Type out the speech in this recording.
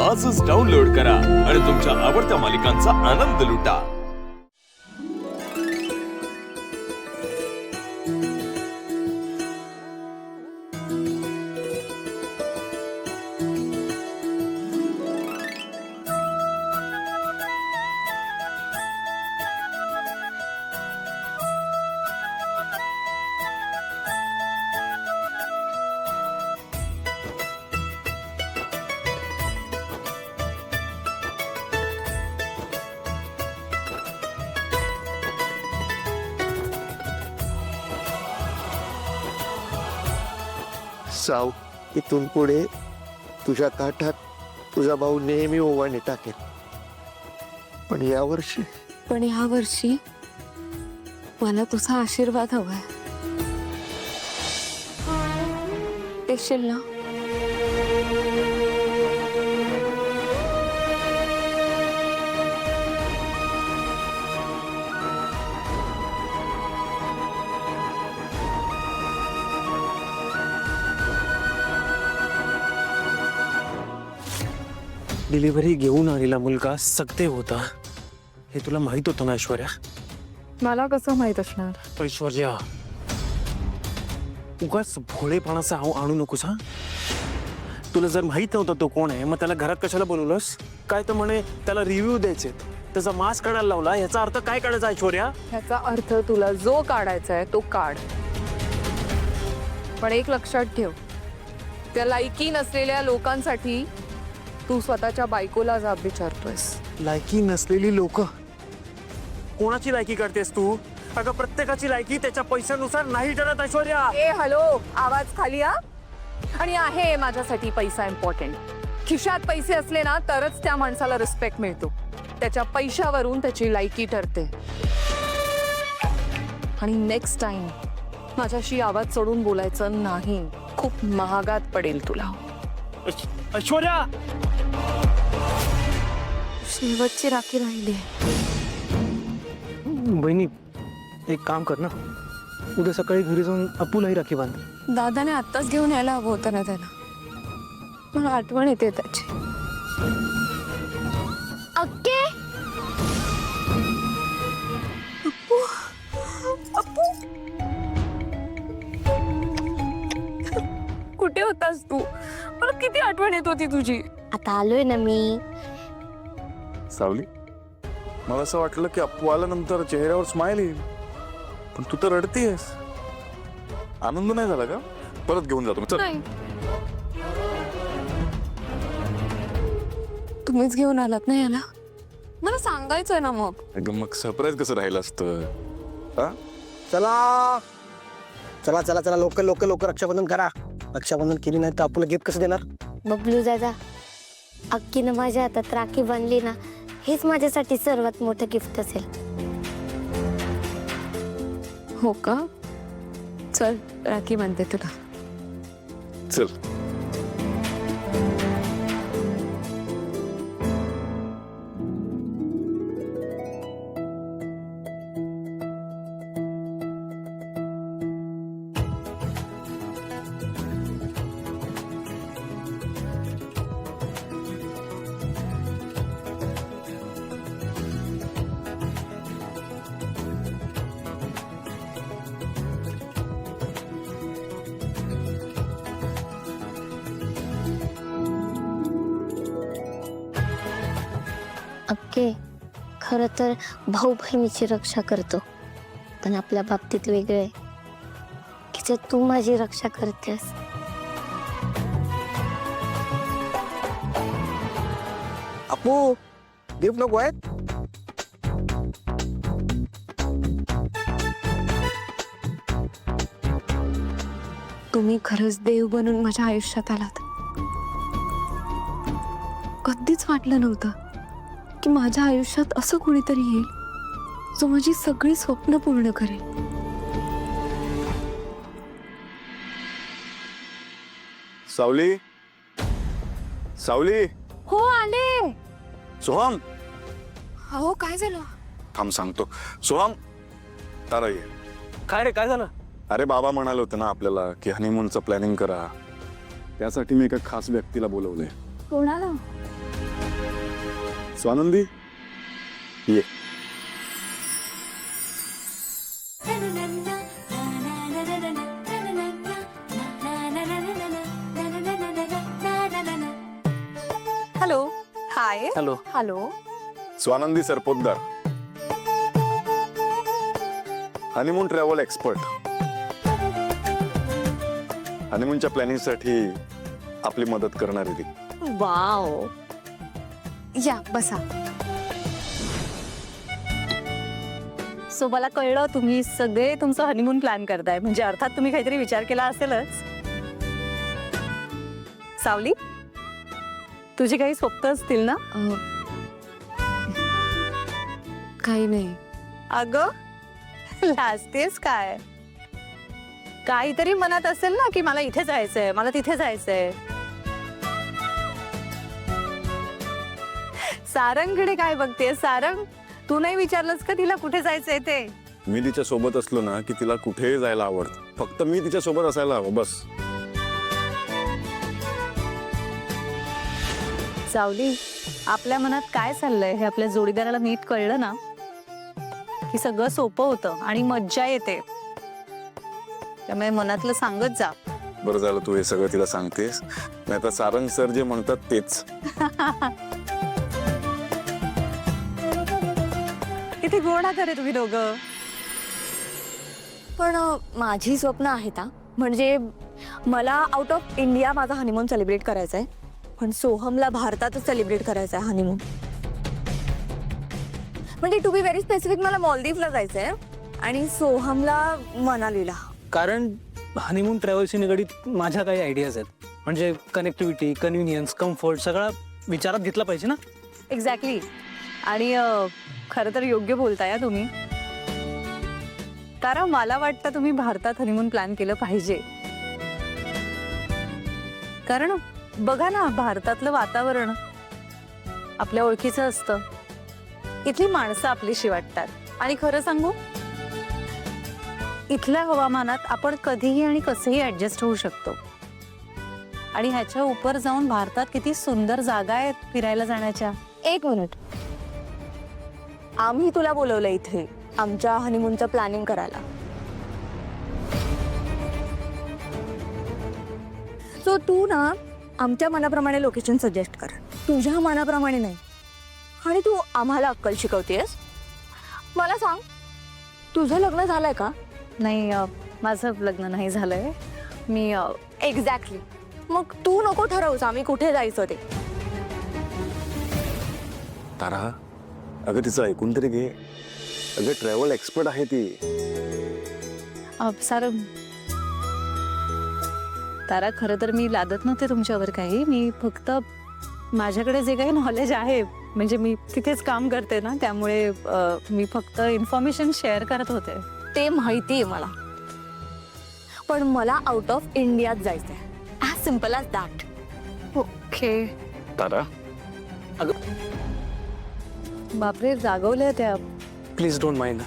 आजच डाउनलोड करा आणि तुमच्या आवडत्या मालिकांचा आनंद लुटा। साव, इथून पुढे तुझ्या ताटात तुझा भाऊ नेहमी ओवाळणी टाकेल, पण यावर्षी मला तुझा आशीर्वाद हवाय। देशील ना? डिलिव्हरी घेऊन आलेला मुलगा सगते होता हे तुला माहित होतं ना ऐश्वर्या? मला कसं माहित असणार? ऐश्वर्या, उगाच भोळेपणाचा आणू नकोस हा। तुला जर माहित नव्हतं तो कोण आहे, मग त्याला घरात कशाला बोलवलंस? काय तर म्हणे त्याला रिव्ह्यू द्यायचे, त्याचा मास्क काढायला लावला, याचा अर्थ काय काढायचा ऐश्वर्या? ह्याचा अर्थ तुला जो काढायचा आहे तो काढ, पण एक लक्षात ठेव, त्या लायकी नसलेल्या लोकांसाठी तू स्वतःच्या बायकोला जाब विचारतोयस। लायकी नसलेली लोक? कोणाची लायकी करतेस तू? अगं प्रत्येकाची लायकी त्याच्या पैशानुसार नाही ठरत ऐश्वर्या। ए हॅलो, आवाज खाली आ। आणि आहे माझ्यासाठी पैसा इम्पॉर्टंट। खिशात पैसे असले ना तरच त्या माणसाला रिस्पेक्ट मिळतो, त्याच्या पैशावरून त्याची लायकी ठरते। आणि नेक्स्ट टाइम माझ्याशी आवाज चढून बोलायचं नाही, खूप महागात पडेल तुला। ऐश्वर्या, शेवटची राखी राहिली। बहिणी एक काम कर ना, उद्या सकाळी घरी जाऊन अपूलाही राखी बांध। दादाने आत्ताच घेऊन यायला हवं होतं ना त्याला, मला आठवण येते त्याची। अक्के, अप्पू, अप्पू, कुठे होतास तू? मला किती आठवण येत होती तुझी। आता आलोय ना मी। सावली, मला असं वाटलं की अप्पू आल्यानंतर चेहऱ्यावर स्माइल येईल, पण तू तर रडतीयस। आनंद नाही झाला का? परत घेऊन जातो चल। नाही, तुम्हीच घेऊन आलात ना याला, मला सांगायचंय ना मग। अगं मग सरप्राईज कसं राहिलं असतं? हा, चला चला चला चला, लवकर लवकर लवकर रक्षाबंधन करा। रक्षाबंधन केली नाही तर आपल्याला गिफ्ट कसं देणार? बबलू दादा, अक्कीनं माझ्या हातात राखी बांधली ना, हेच माझ्यासाठी सर्वात मोठं गिफ्ट असेल। हो का? चल राखी बांधते तुला। चल। अक्के, खरं तर भाऊ बहिणीची रक्षा करतो, पण आपल्या बाबतीत वेगळे, की जर तू माझी रक्षा करतेस। अप्पू, गिफ्ट नको आहेत? तुम्ही खरंच देव बनून माझ्या आयुष्यात आलात। कधीच वाटलं नव्हतं की माझ्या आयुष्यात असं कोणीतरी येईल जो माझी सगळी स्वप्न पूर्ण करेल। सावली, सावली, हो आले। सोहम, हो काय झालं? थांब सांगतो। सोहम, तारा ये। काय रे, काय झालं? अरे बाबा म्हणाले होते ना आपल्याला की हनीमूनचं प्लॅनिंग करा, त्यासाठी मी एका खास व्यक्तीला बोलवले। कोणाला? स्वानंदी ये. Hello. Hi. Hello. Hello. Swanandi Sarpotdar, honeymoon travel expert. हनीमूनच्या प्लॅनिंग साठी आपली मदत करणारी ती. वाव. या बसा. सो मला कळलं तुम्ही सगळे तुमचं हनीमून प्लॅन करताय, म्हणजे अर्थात तुम्ही काहीतरी विचार केला असेलच. सावली, तुझी काही स्वप्न असतील ना? काही नाही. अगं लाजतेस काय? काहीतरी मनात असेल ना की मला इथे जायचंय, मला तिथे जायचंय. सारंगकडे काय बघतेस? सारंग, तू नाही विचारलंस का तिला कुठे जायचंय ते? मी तिच्या सोबत असलो ना की तिला कुठेही जायला आवडतं. फक्त मी तिच्या सोबत असायला हवं बस. सावली, आपल्या मनात काय चाललंय हे आपल्या जोडीदाराला नीट कळलं ना की सगळं सोपं होतं आणि मज्जा येते. त्यामुळे मनातलं सांगत जा. बरं झालं तू हे सगळं तिला सांगतेस, नाही तर सारंग सर जे म्हणतात तेच. किती गोड आहात रे तुम्ही दोघं. पण माझी स्वप्न आहेत हा. म्हणजे मला आउट ऑफ इंडिया माझा हनीमून सेलिब्रेट करायचा आहे, पण सोहमला भारतातच सेलिब्रेट करायचा आहे हनीमून. म्हणजे टू बी व्हेरी स्पेसिफिक, मला मॉलदीवला जायचं आहे आणि सोहमला मनालीला. कारण हनीमून ट्रॅव्हल्सशी निगडीत माझ्या काही आयडियाज आहेत. म्हणजे कनेक्टिव्हिटी, कन्व्हिनियन्स, कम्फर्ट सगळा विचारात घेतला पाहिजे ना. एक्झॅक्टली. आणि खरं तर योग्य बोलताय तुम्ही. कारण मला वाटतं तुम्ही भारतात हनीमून प्लॅन केलं पाहिजे. कारण बघा ना, भारतातलं वातावरण आपल्या ओळखीचं असतं. इथली माणसं आपलीशी वाटतात. आणि खरं सांगू, इथल्या हवामानात आपण कधीही आणि कसंही ऍडजस्ट होऊ शकतो. आणि ह्याच्या उपर जाऊन भारतात किती सुंदर जागा आहेत फिरायला जाण्याच्या. एक मिनिट, आम्ही तुला बोलवलं इथे आमच्या हनीमूनचं प्लॅनिंग करायला. सो तू ना आमच्या मनाप्रमाणे लोकेशन सजेस्ट कर, तुझ्या मनाप्रमाणे नाही. आणि तू आम्हाला अक्कल शिकवतेस. मला सांग, तुझं लग्न झालंय का? नाही, माझं लग्न नाही झालंय. मी एक्झॅक्टली. मग तू नको ठरवूस आम्ही कुठे जायचं ते. तारा, अगं तिचं ऐकून तरी घे. अगं ट्रॅव्हल एक्सपर्ट आहे ती. सारं, तारा, खरं तर मी लादत नव्हते तुमच्यावर काही. मी फक्त माझ्याकडे जे काही नॉलेज आहे, म्हणजे मी तिथेच काम करते ना, त्यामुळे मी फक्त इन्फॉर्मेशन शेअर करत होते. ते माहिती आहे मला, पण मला आउट ऑफ इंडियात जायचंय. As simple as that. Okay. Tara, बापरे, जागवल्या त्या. Please don't mind.